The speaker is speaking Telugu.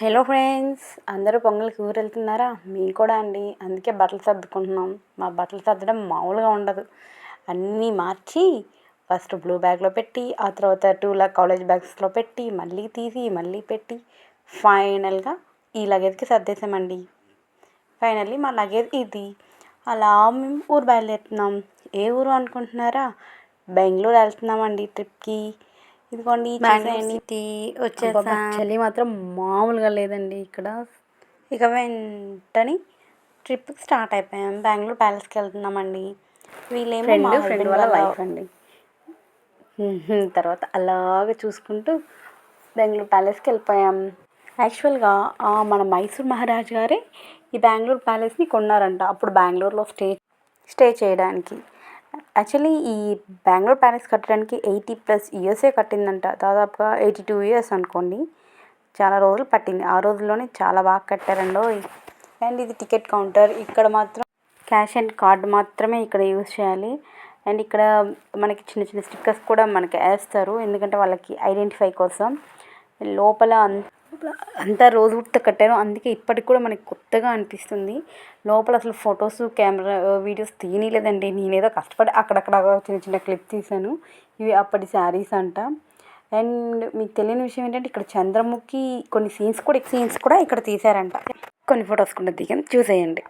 హలో ఫ్రెండ్స్, అందరూ పొంగల్కి ఊరు వెళ్తున్నారా? మేము కూడా అండి. అందుకే బట్టలు సర్దుకుంటున్నాం. మా బట్టలు సర్దడం మామూలుగా ఉండదు. అన్నీ మార్చి ఫస్ట్ బ్లూ బ్యాగ్లో పెట్టి, ఆ తర్వాత 2 కాలేజ్ బ్యాగ్స్లో పెట్టి, మళ్ళీ తీసి మళ్ళీ పెట్టి ఫైనల్గా ఈ లగేజ్కి సర్దేశామండి. ఫైనల్లీ మా లగేజ్ ఇది. అలా మేము ఊరు బయలుదేరుతున్నాం. ఏ ఊరు అనుకుంటున్నారా? బెంగళూరు వెళ్తున్నామండి ట్రిప్కి. ఇదిగోండి చూసేయండి. వచ్చేసా. చలి మాత్రం మామూలుగా లేదండి ఇక్కడ. ఇక వెంటనే ట్రిప్ స్టార్ట్ అయిపోయాం. బెంగళూరు ప్యాలెస్కి వెళ్తున్నామండి. వీళ్ళేమో మా ఫ్రెండ్ వాళ్ళ వైఫ్ అండి. తర్వాత అలాగే చూసుకుంటూ బెంగళూరు ప్యాలెస్కి వెళ్ళిపోయాం. యాక్చువల్గా మన మైసూర్ మహారాజ్ గారే ఈ బెంగళూరు ప్యాలెస్ని కొన్నారంట, అప్పుడు బెంగళూరులో స్టే చేయడానికి. యాక్చువల్లీ ఈ బెంగళూరు ప్యాలెస్ కట్టడానికి 80+ ఇయర్సే కట్టిందంట. దాదాపుగా 82 ఇయర్స్ అనుకోండి. చాలా రోజులు పట్టింది. ఆ రోజుల్లోనే చాలా బాగా కట్టారండో. అండ్ ఇది టికెట్ కౌంటర్. ఇక్కడ మాత్రం క్యాష్ అండ్ కార్డ్ మాత్రమే ఇక్కడ యూజ్ చేయాలి. అండ్ ఇక్కడ మనకి చిన్న చిన్న స్టిక్కర్స్ కూడా మనకి వేస్తారు, ఎందుకంటే వాళ్ళకి ఐడెంటిఫై కోసం. లోపల అంతా రోజుతో కట్టారు, అందుకే ఇప్పటికి కూడా మనకి కొత్తగా అనిపిస్తుంది. లోపల అసలు ఫొటోస్ కెమెరా వీడియోస్ తీయలేదండి. నేనేదో కష్టపడి అక్కడక్కడ చిన్న చిన్న క్లిప్ తీశాను. ఇవి అప్పటి శారీస్ అంట. అండ్ మీకు తెలియని విషయం ఏంటంటే ఇక్కడ చంద్రముఖి కొన్ని సీన్స్ కూడా ఇక్కడ తీశారంట. కొన్ని ఫొటోస్ కూడా దిగాను, చూసేయండి.